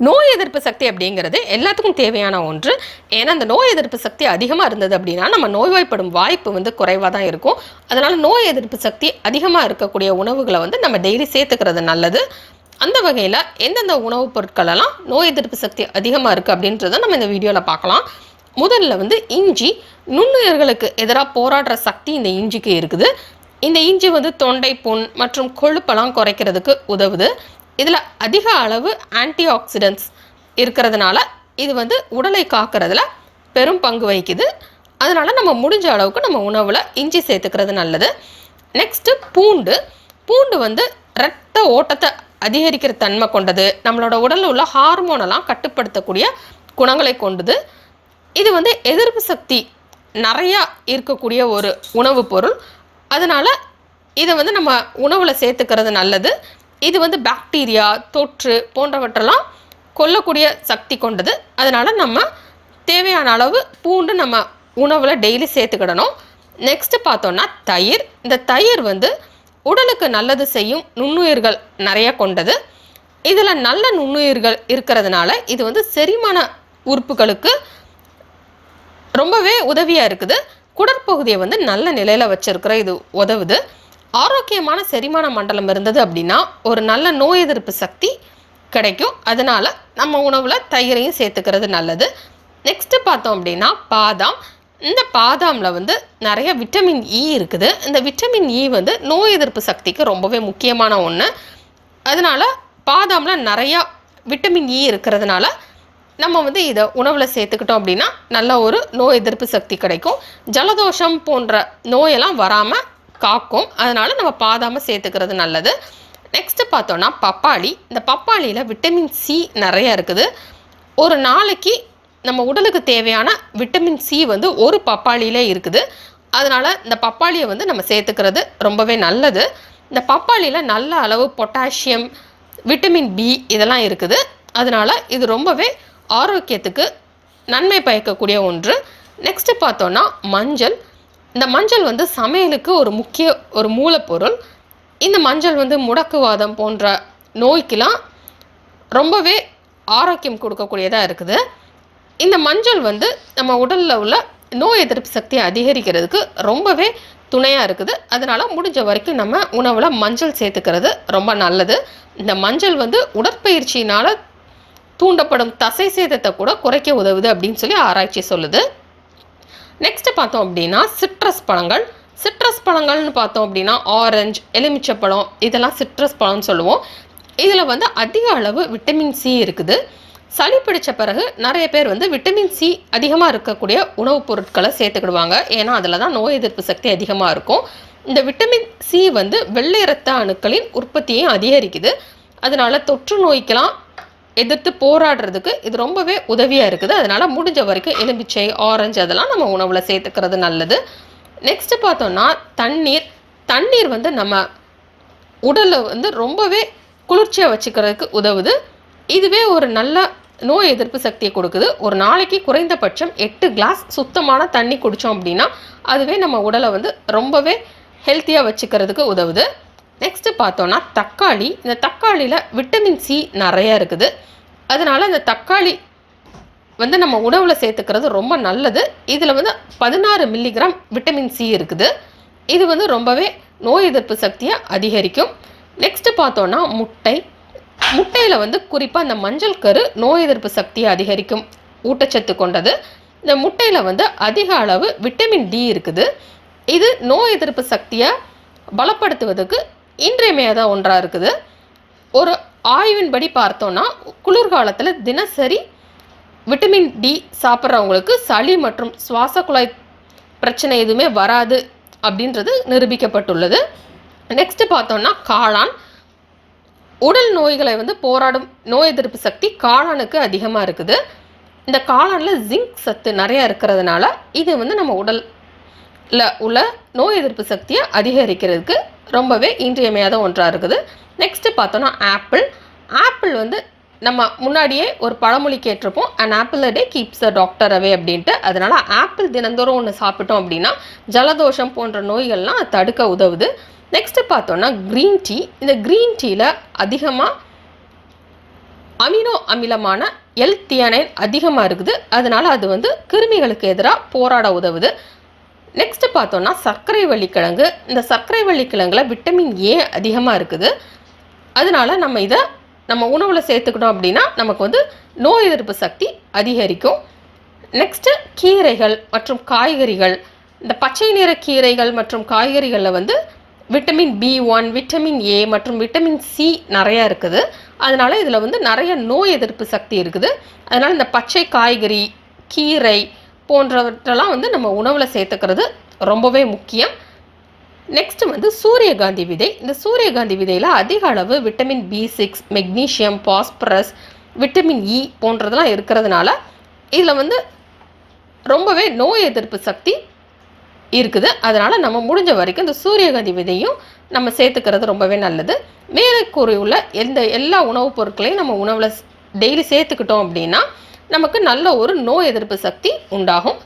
நோய் எதிர்ப்பு சக்தி அப்படிங்கிறது எல்லாத்துக்கும் தேவையான ஒன்று. ஏன்னா அந்த நோய் எதிர்ப்பு சக்தி அதிகமாக இருந்தது அப்படின்னா நம்ம நோய்வாய்ப்படும் வாய்ப்பு வந்து குறைவாக தான் இருக்கும். அதனால் நோய் எதிர்ப்பு சக்தி அதிகமாக இருக்கக்கூடிய உணவுகளை வந்து நம்ம டெய்லி சேர்த்துக்கிறது நல்லது. அந்த வகையில் எந்தெந்த உணவுப் பொருட்களெல்லாம் நோய் எதிர்ப்பு சக்தி அதிகமாக இருக்குது அப்படின்றத நம்ம இந்த வீடியோவில் பார்க்கலாம். முதல்ல வந்து இஞ்சி. நுண்ணுயிர்களுக்கு எதிராக போராடுற சக்தி இந்த இஞ்சிக்கு இருக்குது. இந்த இஞ்சி வந்து தொண்டை புண் மற்றும் கொழுப்பெல்லாம் குறைக்கிறதுக்கு உதவுது. இதில் அதிக அளவு ஆன்டி ஆக்சிடென்ட்ஸ் இருக்கிறதுனால இது வந்து உடலை காக்கிறதுல பெரும் பங்கு வகிக்குது. அதனால் நம்ம முடிஞ்ச அளவுக்கு நம்ம உணவில் இஞ்சி சேர்த்துக்கிறது நல்லது. நெக்ஸ்ட்டு பூண்டு. பூண்டு வந்து இரத்த ஓட்டத்தை அதிகரிக்கிற தன்மை கொண்டது. நம்மளோட உடலில் உள்ள ஹார்மோனெல்லாம் கட்டுப்படுத்தக்கூடிய குணங்களை கொண்டது. இது வந்து எதிர்ப்பு சக்தி நிறையா இருக்கக்கூடிய ஒரு உணவுப் பொருள். அதனால் இதை வந்து நம்ம உணவில் சேர்த்துக்கிறது நல்லது. இது வந்து பாக்டீரியா, தொற்று போன்றவற்றெல்லாம் கொல்லக்கூடிய சக்தி கொண்டது. அதனால் நம்ம தேவையான அளவு பூண்டு நம்ம உணவில் டெய்லி சேர்த்துக்கிடணும். நெக்ஸ்ட்டு பார்த்தோன்னா தயிர். இந்த தயிர் வந்து உடலுக்கு நல்லது செய்யும் நுண்ணுயிர்கள் நிறைய கொண்டது. இதில் நல்ல நுண்ணுயிர்கள் இருக்கிறதுனால இது வந்து செரிமான உறுப்புகளுக்கு ரொம்பவே உதவியாக இருக்குது. குடற்பகுதியை வந்து நல்ல நிலையில் வச்சிருக்கிற இது உதவுது. ஆரோக்கியமான செரிமான மண்டலம் இருந்தது அப்படின்னா ஒரு நல்ல நோய் எதிர்ப்பு சக்தி கிடைக்கும். அதனால் நம்ம உணவில் தயிரையும் சேர்த்துக்கிறது நல்லது. நெக்ஸ்ட்டு பார்த்தோம் அப்படின்னா பாதாம். இந்த பாதாமில் வந்து நிறைய விட்டமின் இ இருக்குது. இந்த விட்டமின் இ வந்து நோய் எதிர்ப்பு சக்திக்கு ரொம்பவே முக்கியமான ஒன்று. அதனால் பாதாமில் நிறையா விட்டமின் இ இருக்கிறதுனால நம்ம வந்து இதை உணவில் சேர்த்துக்கிட்டோம் அப்படின்னா நல்ல ஒரு நோய் எதிர்ப்பு சக்தி கிடைக்கும். ஜலதோஷம் போன்ற நோயெல்லாம் வராமல் காக்கும். அதனால் நம்ம பாதாமை சேர்த்துக்கிறது நல்லது. நெக்ஸ்ட்டு பார்த்தோன்னா பப்பாளி. இந்த பப்பாளியில் விட்டமின் சி நிறையா இருக்குது. ஒரு நாளைக்கு நம்ம உடலுக்கு தேவையான விட்டமின் சி வந்து ஒரு பப்பாளியிலே இருக்குது. அதனால் இந்த பப்பாளியை வந்து நம்ம சேர்த்துக்கிறது ரொம்பவே நல்லது. இந்த பப்பாளியில் நல்ல அளவு பொட்டாசியம், விட்டமின் பி இதெல்லாம் இருக்குது. அதனால் இது ரொம்பவே ஆரோக்கியத்துக்கு நன்மை பயக்கக்கூடிய ஒன்று. நெக்ஸ்ட்டு பார்த்தோன்னா மஞ்சள். இந்த மஞ்சள் வந்து சமையலுக்கு ஒரு மூலப்பொருள். இந்த மஞ்சள் வந்து முடக்குவாதம் போன்ற நோய்க்கெலாம் ரொம்பவே ஆரோக்கியம் கொடுக்கக்கூடியதாக இருக்குது. இந்த மஞ்சள் வந்து நம்ம உடலில் உள்ள நோய் எதிர்ப்பு சக்தியை அதிகரிக்கிறதுக்கு ரொம்பவே துணையாக இருக்குது. அதனால் முடிஞ்ச வரைக்கும் நம்ம உணவில் மஞ்சள் சேர்த்துக்கிறது ரொம்ப நல்லது. இந்த மஞ்சள் வந்து உடற்பயிற்சியினால் தூண்டப்படும் தசை சேதத்தை கூட குறைக்க உதவுது அப்படின்னு சொல்லி ஆராய்ச்சி சொல்லுது. நெக்ஸ்ட்டு பார்த்தோம் அப்படின்னா சிட்ரஸ் பழங்கள். சிட்ரஸ் பழங்கள்னு பார்த்தோம் அப்படின்னா ஆரஞ்சு, எலுமிச்சப்பழம் இதெல்லாம் சிட்ரஸ் பழம்னு சொல்லுவோம். இதில் வந்து அதிக அளவு விட்டமின் சி இருக்குது. சளி பிடிச்ச பிறகு நிறைய பேர் வந்து விட்டமின் சி அதிகமாக இருக்கக்கூடிய உணவுப் பொருட்களை சேர்த்துக்கிடுவாங்க. ஏன்னா அதில் தான் நோய் எதிர்ப்பு சக்தி அதிகமாக இருக்கும். இந்த விட்டமின் சி வந்து வெள்ளை இரத்த அணுக்களின் உற்பத்தியையும் அதிகரிக்குது. அதனால் தொற்று நோய்க்கெல்லாம் எதிர்த்து போராடுறதுக்கு இது ரொம்பவே உதவியாக இருக்குது. அதனால் முடிஞ்ச வரைக்கும் எலுமிச்சை, ஆரஞ்சு அதெல்லாம் நம்ம உணவில் சேர்த்துக்கிறது நல்லது. நெக்ஸ்ட்டு பார்த்தோன்னா தண்ணீர். தண்ணீர் வந்து நம்ம உடலில் வந்து ரொம்பவே குளிர்ச்சியாக வச்சுக்கிறதுக்கு உதவுது. இதுவே ஒரு நல்ல நோய் எதிர்ப்பு சக்தியை கொடுக்குது. ஒரு நாளைக்கு குறைந்தபட்சம் 8 கிளாஸ் சுத்தமான தண்ணி குடித்தோம் அப்படின்னா அதுவே நம்ம உடலை வந்து ரொம்பவே ஹெல்த்தியாக வச்சுக்கிறதுக்கு உதவுது. நெக்ஸ்ட்டு பார்த்தோன்னா தக்காளி. இந்த தக்காளியில் விட்டமின் சி நிறையா இருக்குது. அதனால் இந்த தக்காளி வந்து நம்ம உணவில் சேர்த்துக்கிறது ரொம்ப நல்லது. இதில் வந்து 16 மில்லிகிராம் விட்டமின் சி இருக்குது. இது வந்து ரொம்பவே நோய் எதிர்ப்பு சக்தியை அதிகரிக்கும். நெக்ஸ்ட்டு பார்த்தோன்னா முட்டை. முட்டையில் வந்து குறிப்பாக இந்த மஞ்சள் கரு நோய் எதிர்ப்பு சக்தியை அதிகரிக்கும் ஊட்டச்சத்து கொண்டது. இந்த முட்டையில் வந்து அதிக அளவு விட்டமின் டி இருக்குது. இது நோய் எதிர்ப்பு சக்தியை பலப்படுத்துவதற்கு இன்றியமையாத ஒன்றாக இருக்குது. ஒரு ஆய்வின்படி பார்த்தோன்னா குளிர்காலத்தில் தினசரி விட்டமின் டி சாப்பிட்றவங்களுக்கு சளி மற்றும் சுவாச குழாய் பிரச்சனை எதுவுமே வராது அப்படின்றது நிரூபிக்கப்பட்டுள்ளது. நெக்ஸ்ட்டு பார்த்தோன்னா காளான். உடல் நோய்களை வந்து போராடும் நோய் எதிர்ப்பு சக்தி காளானுக்கு அதிகமாக இருக்குது. இந்த காளானில் ஜிங்க் சத்து நிறையா இருக்கிறதுனால இது வந்து நம்ம உடலில் உள்ள நோய் எதிர்ப்பு சக்தியை அதிகரிக்கிறதுக்கு ரொம்பவே இன்றியமையாத ஒன்றாக இருக்குது. நெக்ஸ்ட்டு பார்த்தோன்னா ஆப்பிள். ஆப்பிள் வந்து நம்ம முன்னாடியே ஒரு பழமொழி கேட்டிருப்போம், and apple a day keeps a doctor away அப்படின்ட்டு. அதனால் ஆப்பிள் தினந்தோறும் ஒன்று சாப்பிட்டோம் அப்படின்னா ஜலதோஷம் போன்ற நோய்கள்லாம் தடுக்க உதவுது. நெக்ஸ்ட்டு பார்த்தோன்னா க்ரீன் டீ. இந்த க்ரீன் டீயில் அதிகமாக அமினோ அமிலமான எல்-தியனைன் அதிகமாக இருக்குது. அதனால அது வந்து கிருமிகளுக்கு எதிராக போராட உதவுது. நெக்ஸ்ட் பார்த்தோம்னா சர்க்கரை வள்ளிக்கிழங்கு. இந்த சர்க்கரை வள்ளிக்கிழங்குல விட்டமின் ஏ அதிகமாக இருக்குது. அதனால நம்ம உணவில் சேர்த்துக்கிட்டோம் அப்படின்னா நமக்கு வந்து நோய் எதிர்ப்பு சக்தி அதிகரிக்கும். நெக்ஸ்ட்டு கீரைகள் மற்றும் காய்கறிகள். இந்த பச்சை நிற கீரைகள் மற்றும் காய்கறிகளில் வந்து விட்டமின் B1, விட்டமின் ஏ மற்றும் விட்டமின் சி நிறையா இருக்குது. அதனால் இதில் வந்து நிறைய நோய் எதிர்ப்பு சக்தி இருக்குது. அதனால் இந்த பச்சை காய்கறி, கீரை போன்றவற்றெல்லாம் வந்து நம்ம உணவில் சேர்த்துக்கிறது ரொம்பவே முக்கியம். நெக்ஸ்ட்டு வந்து சூரியகாந்தி விதை. இந்த சூரியகாந்தி விதையில் அதிக அளவு vitamin B6, magnesium, phosphorus, vitamin E போன்றதெல்லாம் இருக்கிறதுனால இதில் வந்து ரொம்பவே நோய் எதிர்ப்பு சக்தி இருக்குது. அதனால் நம்ம முடிஞ்ச வரைக்கும் இந்த சூரியகாந்தி விதையும் நம்ம சேர்த்துக்கிறது ரொம்பவே நல்லது. மேலே கூறியுள்ள எல்லா உணவுப் பொருட்களையும் நம்ம உணவில் டெய்லி சேர்த்துக்கிட்டோம் அப்படின்னா நமக்கு நல்ல ஒரு நோய் எதிர்ப்பு சக்தி உண்டாகும்.